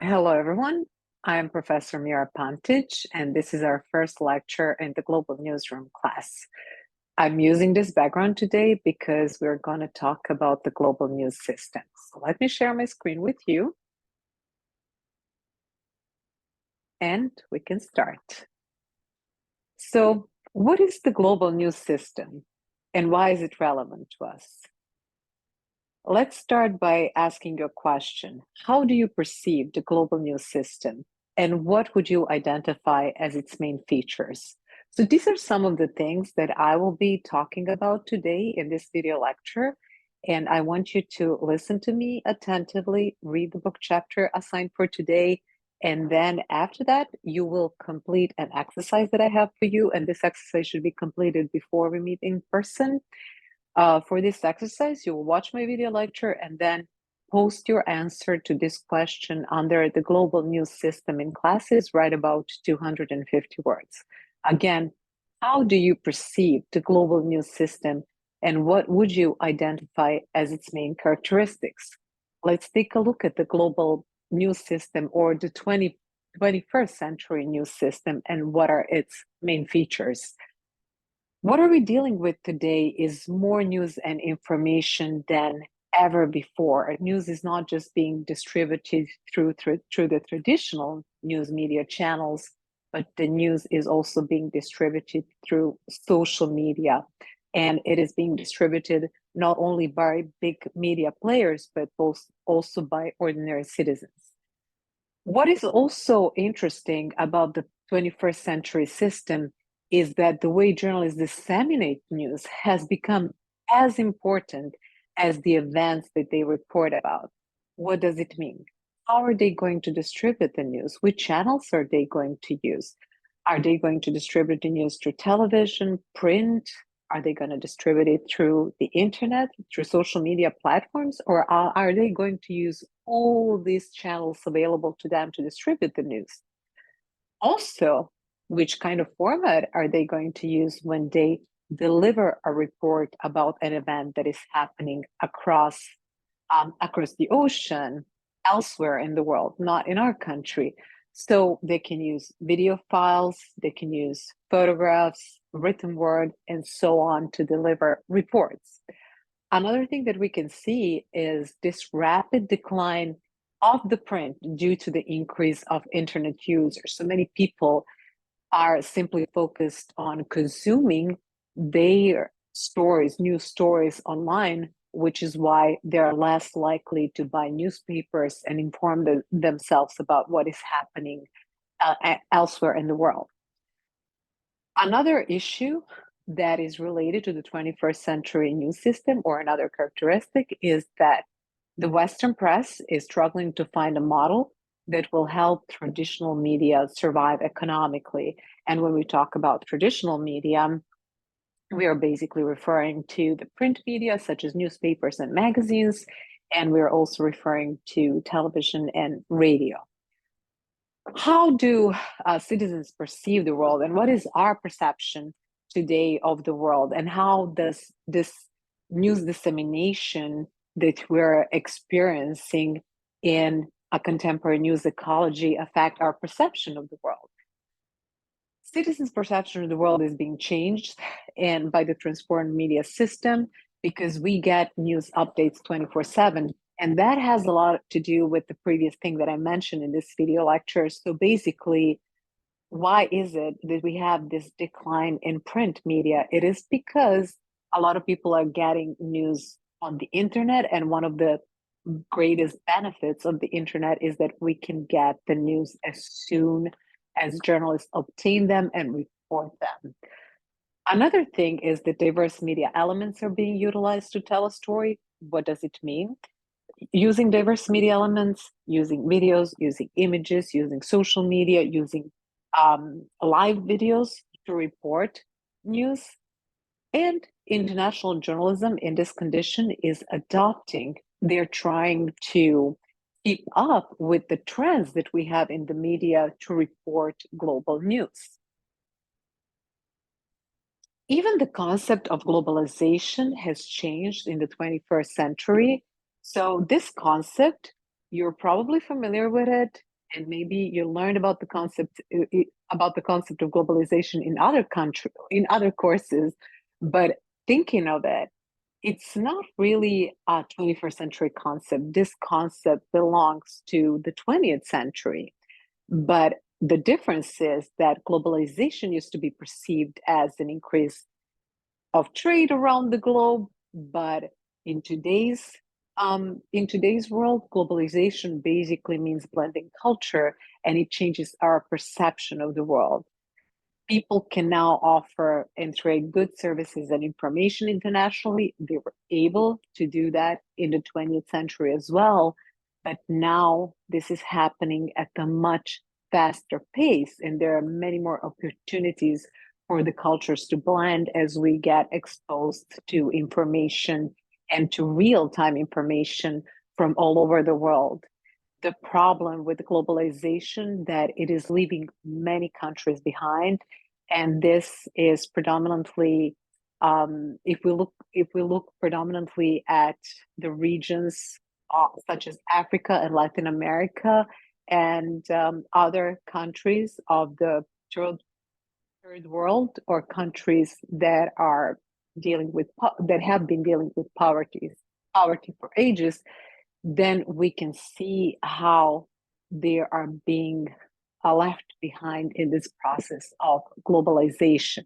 Hello, everyone. I'm Professor Mira Pantic, and this is our first lecture in the Global Newsroom class. I'm using this background today because we're going to talk about the global news system. So let me share my screen with you, and we can start. So, what is the global news system, and why is it relevant to us? Let's start by asking you a question. How do you perceive the global news system, and what would you identify as its main features? So these are some of the things that I will be talking about today in this video lecture, and I want you to listen to me attentively, read the book chapter assigned for today, and then after that, you will complete an exercise that I have for you, and this exercise should be completed before we meet in person. For this exercise, you will watch my video lecture and then post your answer to this question under the global news system in classes, write about 250 words. Again, how do you perceive the global news system and what would you identify as its main characteristics? Let's take a look at the global news system or the 21st century news system and what are its main features. What are we dealing with today is more news and information than ever before. News is not just being distributed through the traditional news media channels, but the news is also being distributed through social media. And it is being distributed not only by big media players, but also by ordinary citizens. What is also interesting about the 21st century system is that the way journalists disseminate news has become as important as the events that they report about. What does it mean? How are they going to distribute the news? Which channels are they going to use? Are they going to distribute the news through television, print? Are they going to distribute it through the internet, through social media platforms, or are they going to use all these channels available to them to distribute the news? Also, which kind of format are they going to use when they deliver a report about an event that is happening across the ocean, elsewhere in the world, not in our country? So they can use video files, they can use photographs, written word, and so on to deliver reports. Another thing that we can see is this rapid decline of the print due to the increase of internet users. So many people are simply focused on consuming their stories, news stories online, which is why they're less likely to buy newspapers and inform themselves about what is happening elsewhere in the world. Another issue that is related to the 21st century news system, or another characteristic, is that the Western press is struggling to find a model that will help traditional media survive economically. And when we talk about traditional media, we are basically referring to the print media, such as newspapers and magazines, and we're also referring to television and radio. How do citizens perceive the world, and what is our perception today of the world, and how does this news dissemination that we're experiencing in a contemporary news ecology affect our perception of the world? Citizens' perception of the world is being changed and by the transformed media system because we get news updates 24/7. And that has a lot to do with the previous thing that I mentioned in this video lecture. So basically, why is it that we have this decline in print media? It is because a lot of people are getting news on the internet, and one of the greatest benefits of the internet is that we can get the news as soon as journalists obtain them and report them. Another thing is that diverse media elements are being utilized to tell a story. What does it mean? Using diverse media elements, using videos, using images, using social media, using live videos to report news. And international journalism in this condition is adopting. They're trying to keep up with the trends that we have in the media to report global news. Even the concept of globalization has changed in the 21st century. So this concept, you're probably familiar with it. and maybe you learned about the concept of globalization in other courses, but thinking of it, it's not really a 21st century concept. This concept belongs to the 20th century. But the difference is that globalization used to be perceived as an increase of trade around the globe, but in today's world, globalization basically means blending culture, and it changes our perception of the world. People can now offer and trade goods, services, and information internationally. They were able to do that in the 20th century as well, but now this is happening at a much faster pace, and there are many more opportunities for the cultures to blend as we get exposed to information and to real-time information from all over the world. The problem with globalization that it is leaving many countries behind, and this is predominantly, if we look predominantly at the regions such as Africa and Latin America and other countries of the third world, or countries that are that have been dealing with poverty for ages, then we can see how they are being left behind in this process of globalization.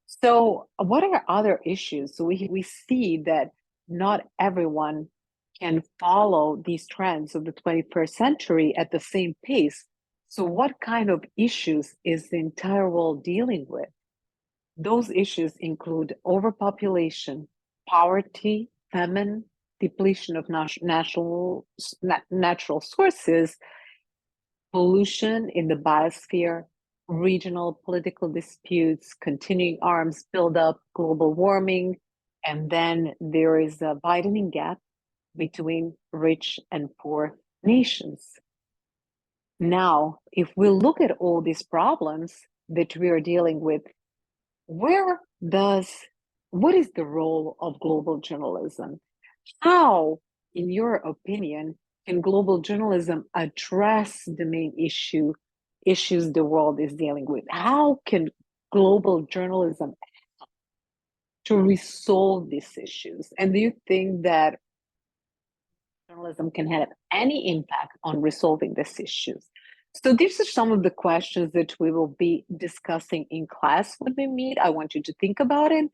So, what are other issues? So, we see that not everyone can follow these trends of the 21st century at the same pace. So, what kind of issues is the entire world dealing with? Those issues include overpopulation, poverty, famine, depletion of natural sources, pollution in the biosphere, regional political disputes, continuing arms buildup, global warming, and then there is a widening gap between rich and poor nations. Now, if we look at all these problems that we are dealing with, what is the role of global journalism? How, in your opinion, can global journalism address the main issues the world is dealing with? How can global journalism to resolve these issues? And do you think that journalism can have any impact on resolving these issues? So these are some of the questions that we will be discussing in class when we meet. I want you to think about it,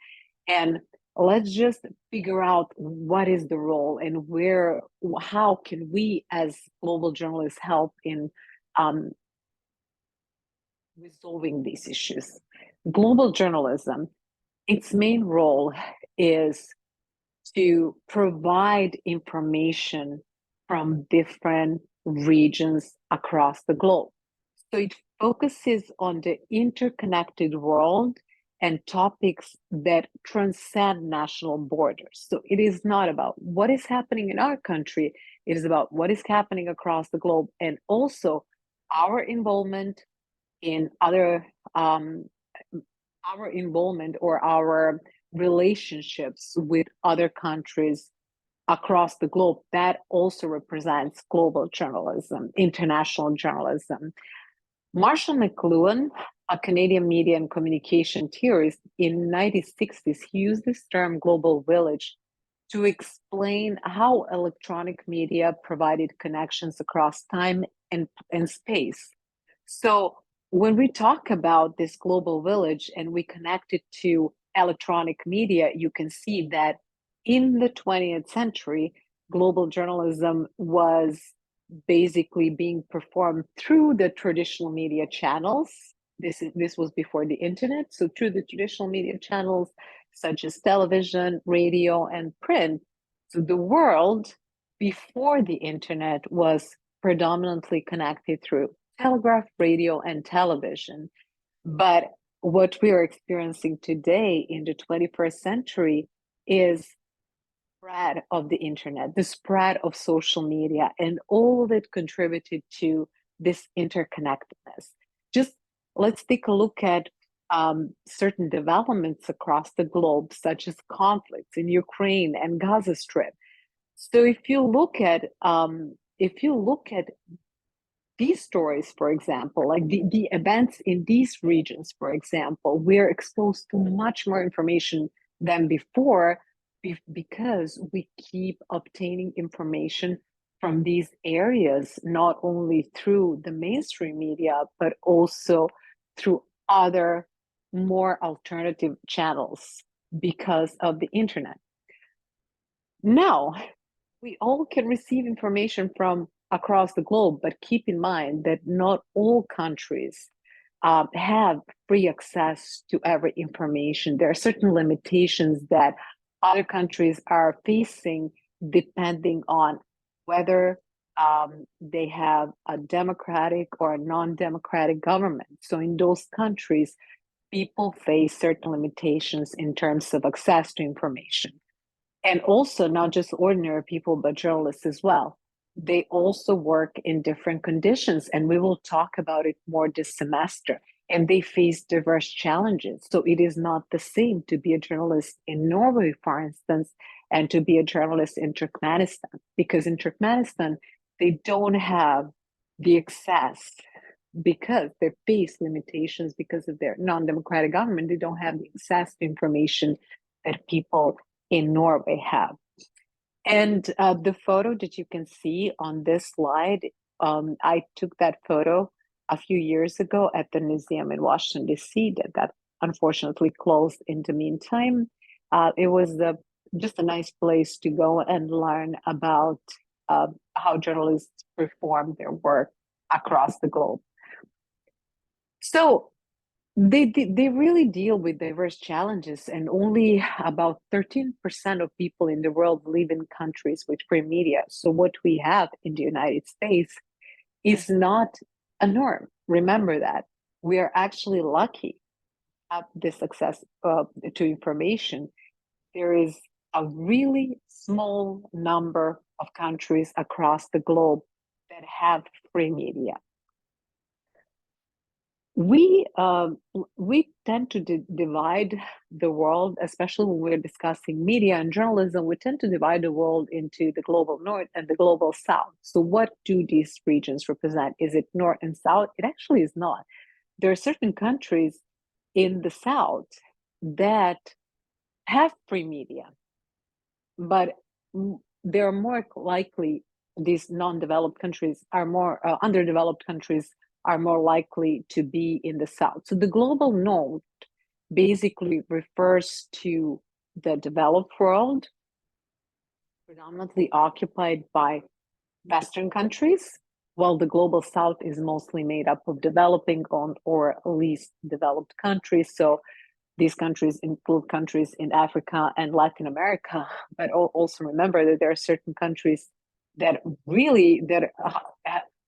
and let's just figure out what is the role and how can we as global journalists help in resolving these issues. Global journalism, its main role is to provide information from different regions across the globe. So it focuses on the interconnected world and topics that transcend national borders. So it is not about what is happening in our country, it is about what is happening across the globe, and also our involvement in our involvement or our relationships with other countries across the globe. That also represents global journalism, international journalism. Marshall McLuhan, a Canadian media and communication theorist, in the 1960s, he used this term global village to explain how electronic media provided connections across time and space. So when we talk about this global village and we connect it to electronic media, you can see that in the 20th century, global journalism was basically being performed through the traditional media channels. This was before the internet, so through the traditional media channels such as television, radio, and print. So the world before the internet was predominantly connected through telegraph, radio, and television. But what we are experiencing today in the 21st century is spread of the internet, the spread of social media, and all that contributed to this interconnectedness. Just let's take a look at certain developments across the globe, such as conflicts in Ukraine and Gaza Strip. So if you look at these stories, for example, like the events in these regions, for example, we're exposed to much more information than before because we keep obtaining information from these areas, not only through the mainstream media, but also through other more alternative channels because of the internet. Now, we all can receive information from across the globe, but keep in mind that not all countries have free access to every information. There are certain limitations that other countries are facing depending on whether they have a democratic or a non-democratic government. So in those countries, people face certain limitations in terms of access to information. And also not just ordinary people, but journalists as well. They also work in different conditions, and we will talk about it more this semester. And they face diverse challenges. So it is not the same to be a journalist in Norway, for instance, and to be a journalist in Turkmenistan, because in Turkmenistan, they don't have the access because they face limitations because of their non-democratic government. They don't have the access to information that people in Norway have. And the photo that you can see on this slide, I took that photo a few years ago at the museum in Washington, D.C. that unfortunately closed in the meantime. It was just a nice place to go and learn about how journalists perform their work across the globe. So they really deal with diverse challenges, and only about 13% of people in the world live in countries with free media. So what we have in the United States is not a norm. Remember that. We are actually lucky to have this access to information. There is a really small number of countries across the globe that have free media. We tend to divide the world, especially when we're discussing media and journalism. We tend to divide the world into the global north and the global south. So, what do these regions represent? Is it north and south? It actually is not. There are certain countries in the south that have free media, but they're more likely, these non-developed countries are more underdeveloped countries are more likely to be in the south. So the global north basically refers to the developed world, predominantly occupied by Western countries, while the global south is mostly made up of developing or least developed countries. So these countries include countries in Africa and Latin America, but also remember that there are certain countries that really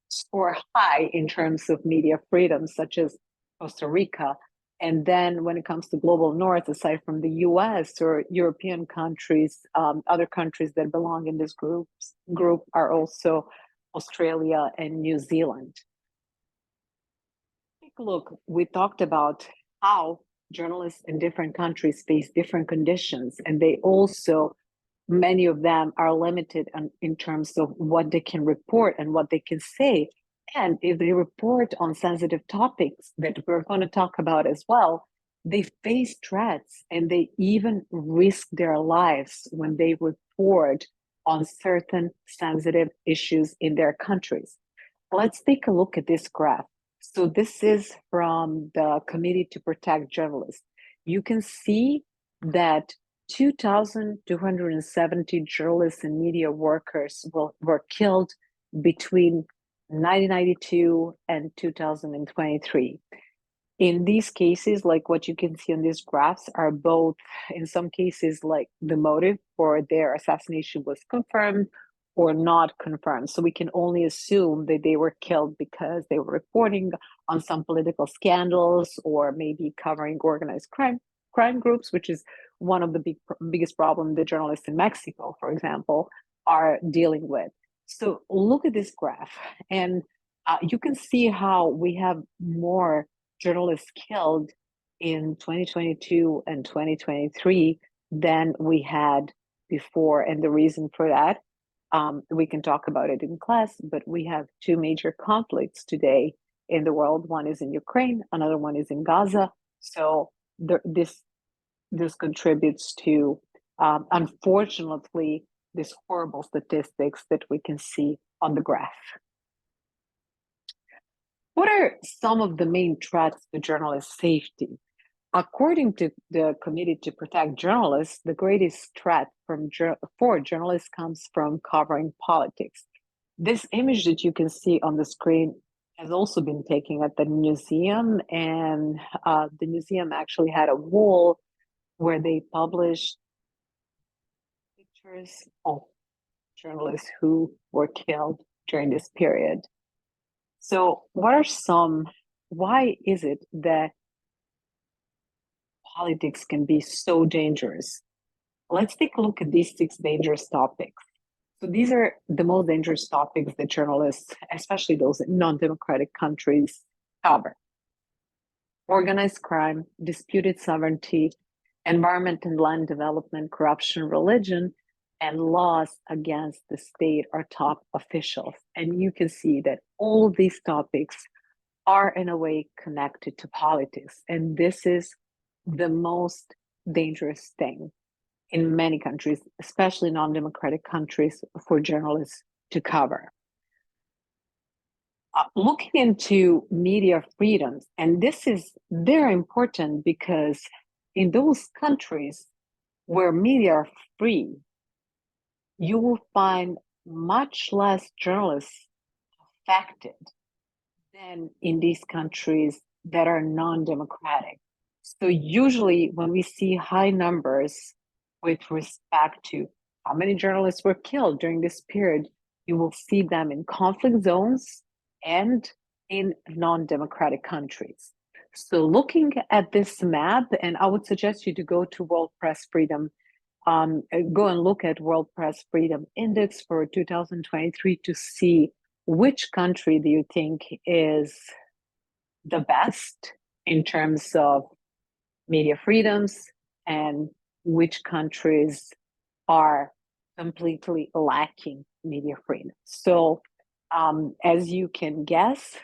score high in terms of media freedom, such as Costa Rica. And then when it comes to global north, aside from the US or European countries, other countries that belong in this group are also Australia and New Zealand. Take a look, we talked about how journalists in different countries face different conditions, and they also, many of them are limited in terms of what they can report and what they can say. And if they report on sensitive topics that we're going to talk about as well, they face threats and they even risk their lives when they report on certain sensitive issues in their countries. Let's take a look at this graph. So this is from the Committee to Protect Journalists. You can see that 2,270 journalists and media workers were killed between 1992 and 2023. In these cases, like what you can see on these graphs, are both, in some cases, like the motive for their assassination was confirmed or not confirmed. So we can only assume that they were killed because they were reporting on some political scandals or maybe covering organized crime groups, which is one of the biggest problems the journalists in Mexico, for example, are dealing with. So look at this graph, and you can see how we have more journalists killed in 2022 and 2023 than we had before. And the reason for that, We can talk about it in class, but we have two major conflicts today in the world. One is in Ukraine, another one is in Gaza. So this contributes to, unfortunately, these horrible statistics that we can see on the graph. What are some of the main threats to journalist safety? According to the Committee to Protect Journalists, the greatest threat for journalists comes from covering politics. This image that you can see on the screen has also been taken at the museum, and the museum actually had a wall where they published pictures of journalists who were killed during this period. So why is it that politics can be so dangerous? Let's take a look at these 6 dangerous topics. So these are the most dangerous topics that journalists, especially those in non-democratic countries, cover. Organized crime, disputed sovereignty, environment and land development, corruption, religion, and laws against the state are top officials. And you can see that all these topics are in a way connected to politics. And this is the most dangerous thing in many countries, especially non-democratic countries, for journalists to cover. Looking into media freedoms, and this is very important because in those countries where media are free, you will find much less journalists affected than in these countries that are non-democratic. So usually when we see high numbers with respect to how many journalists were killed during this period, you will see them in conflict zones and in non-democratic countries. So looking at this map, and I would suggest you to go to World Press Freedom, go and look at World Press Freedom Index for 2023 to see which country do you think is the best in terms of media freedoms and which countries are completely lacking media freedom. So as you can guess,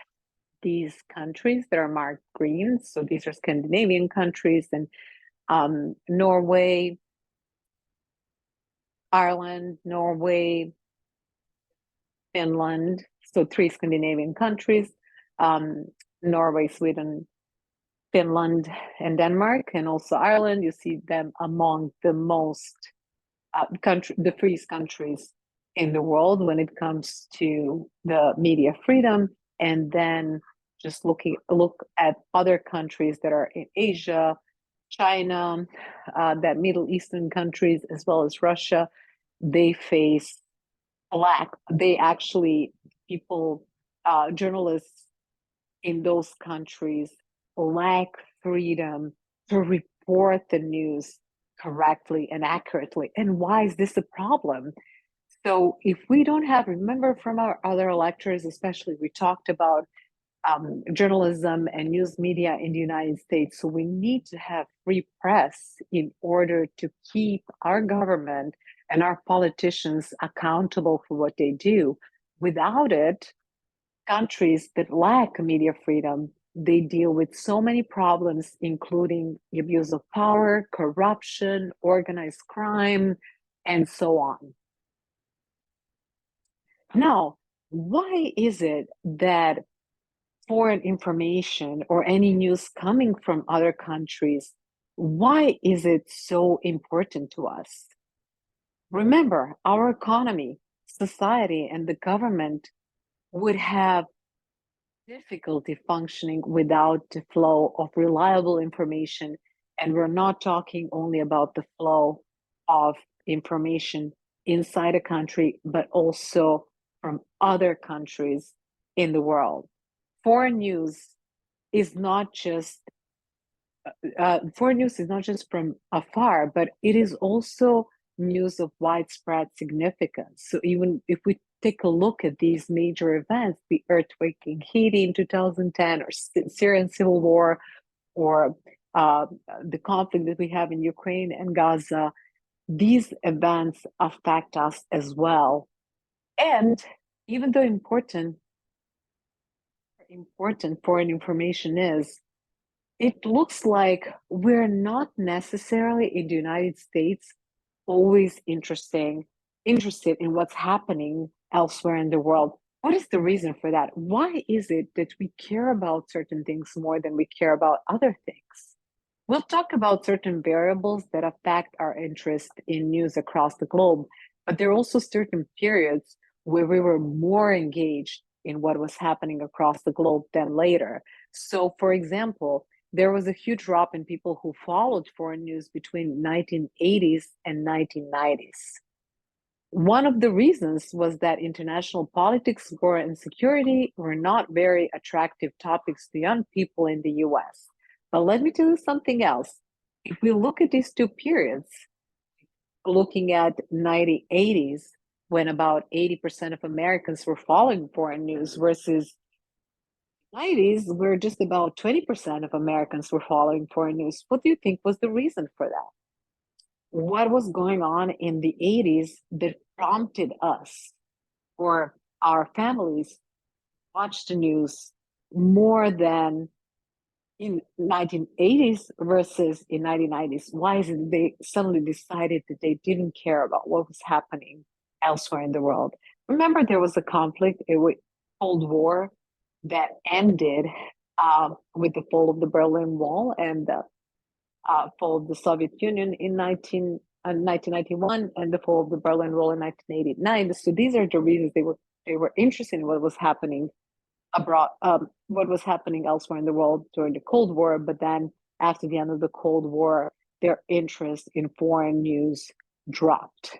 these countries that are marked green, so these are Scandinavian countries, and Norway, Ireland, Norway, Finland, so 3 Scandinavian countries, Norway, Sweden, Finland, and Denmark, and also Ireland. You see them among the most the freest countries in the world when it comes to the media freedom. And then just look at other countries that are in Asia, China, that Middle Eastern countries, as well as Russia. They face journalists in those countries lack freedom to report the news correctly and accurately. And why is this a problem? So if we don't have, remember from our other lectures, especially, we talked about journalism and news media in the United States. So we need to have free press in order to keep our government and our politicians accountable for what they do. Without it, countries that lack media freedom, they deal with so many problems, including abuse of power, corruption, organized crime, and so on. Now, why is it that foreign information or any news coming from other countries, why is it so important to us? Remember, our economy, society, and the government would have difficulty functioning without the flow of reliable information. And we're not talking only about the flow of information inside a country, but also from other countries in the world. Foreign news is not just from afar, but it is also news of widespread significance. So even if we take a look at these major events, the earthquake in Haiti in 2010, or Syrian civil war, or the conflict that we have in Ukraine and Gaza, these events affect us as well And even though important foreign information is, it looks like we're not necessarily in the United States always interested in what's happening elsewhere in the world. What is the reason for that? Why is it that we care about certain things more than we care about other things? We'll talk about certain variables that affect our interest in news across the globe, but there are also certain periods where we were more engaged in what was happening across the globe than later. So, for example, there was a huge drop in people who followed foreign news between 1980s and 1990s. One of the reasons was that international politics, war, and security were not very attractive topics to young people in the US. But let me tell you something else. If we look at these two periods, looking at 1980s, when about 80% of Americans were following foreign news, versus 90s, where just about 20% of Americans were following foreign news. What do you think was the reason for that? What was going on in the 80s that prompted us or our families watch the news more than in 1980s versus in 1990s? Why is it they suddenly decided that they didn't care about what was happening elsewhere in the world? Remember, there was a conflict, a Cold War that ended with the fall of the Berlin Wall and the fall of the Soviet Union in 1991 and the fall of the Berlin Wall in 1989. So these are the reasons they were interested in what was happening abroad, what was happening elsewhere in the world during the Cold War. But then after the end of the Cold War, their interest in foreign news dropped.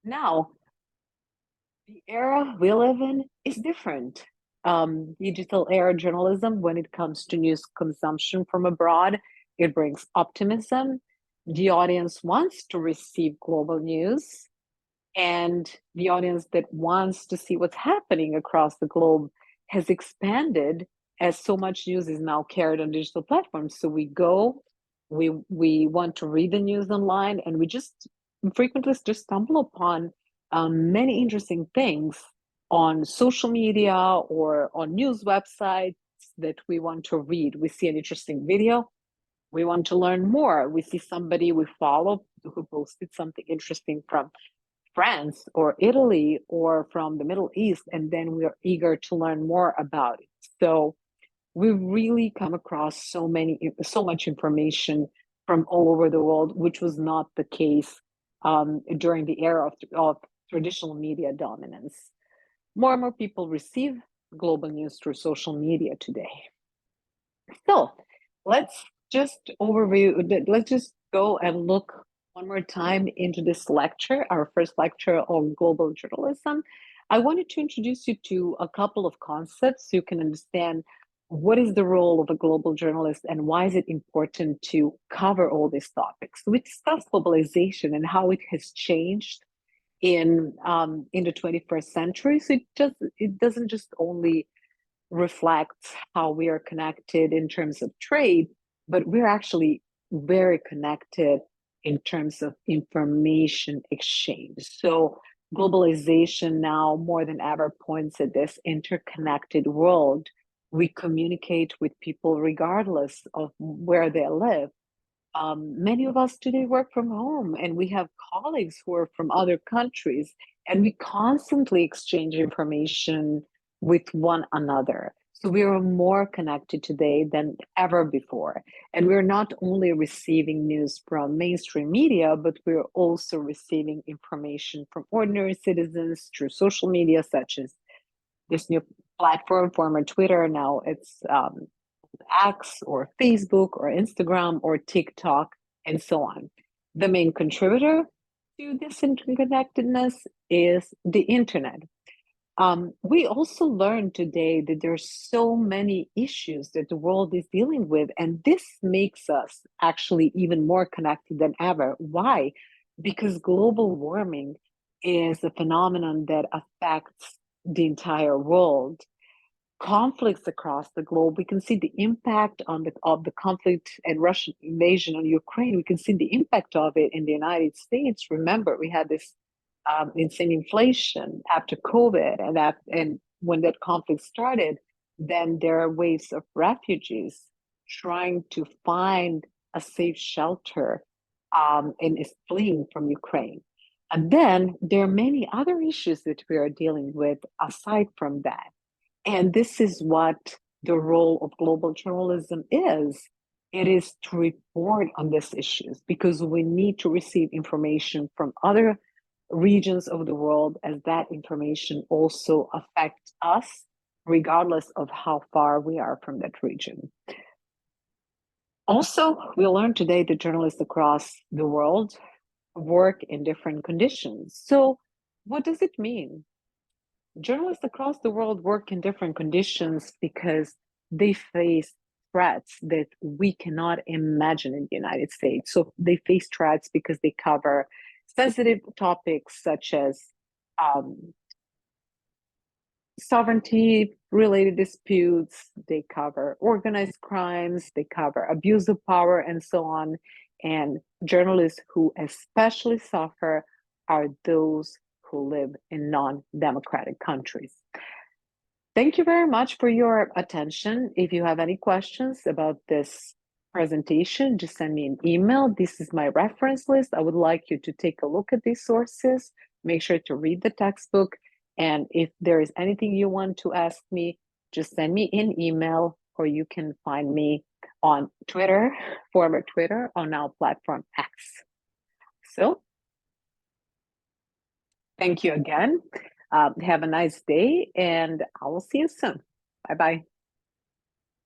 Now, the era we live in is different. Digital era journalism, when it comes to news consumption from abroad, it brings optimism. The audience wants to receive global news, and the audience that wants to see what's happening across the globe has expanded as so much news is now carried on digital platforms. So we want to read the news online, and we just frequently just stumble upon many interesting things on social media or on news websites that we want to read. We see an interesting video, we want to learn more. We see somebody we follow who posted something interesting from France or Italy or from the Middle East, and then we are eager to learn more about it. So we really come across so much information from all over the world, which was not the case during the era of traditional media dominance. More and more people receive global news through social media today. So let's just go and look one more time into this lecture, our first lecture on global journalism. I wanted to introduce you to a couple of concepts so you can understand what is the role of a global journalist and why is it important to cover all these topics. We discussed globalization and how it has changed in the 21st century. So it doesn't just only reflect how we are connected in terms of trade, but we're actually very connected in terms of information exchange. So globalization now more than ever points at this interconnected world. We communicate with people regardless of where they live. Many of us today work from home, and we have colleagues who are from other countries, and we constantly exchange information with one another. So we are more connected today than ever before. And we're not only receiving news from mainstream media, but we're also receiving information from ordinary citizens through social media, such as this new platform, former Twitter. Now it's X or Facebook or Instagram or TikTok and so on. The main contributor to this interconnectedness is the internet. We also learned today that there's so many issues that the world is dealing with, and this makes us actually even more connected than ever. Why? Because global warming is a phenomenon that affects the entire world. Conflicts across the globe. We can see the impact of the conflict and Russian invasion on Ukraine. We can see the impact of it in the United States. Remember, we had this insane inflation after COVID, and when that conflict started, then there are waves of refugees trying to find a safe shelter, and is fleeing from Ukraine. And then there are many other issues that we are dealing with aside from that. And this is what the role of global journalism is. It is to report on these issues because we need to receive information from other regions of the world, as that information also affects us, regardless of how far we are from that region. Also, we learned today that journalists across the world work in different conditions. So, what does it mean? Journalists across the world work in different conditions because they face threats that we cannot imagine in the United States. So they face threats because they cover sensitive topics such as um, sovereignty related disputes, they cover organized crimes, they cover abuse of power, and so on. And journalists who especially suffer are those who live in non-democratic countries. Thank you very much for your attention. If you have any questions about this presentation, just send me an email. This is my reference list. I would like you to take a look at these sources. Make sure to read the textbook. And if there is anything you want to ask me, just send me an email, or you can find me on Twitter, former Twitter, on now platform X. So thank you again. Have a nice day, and I will see you soon. Bye-bye.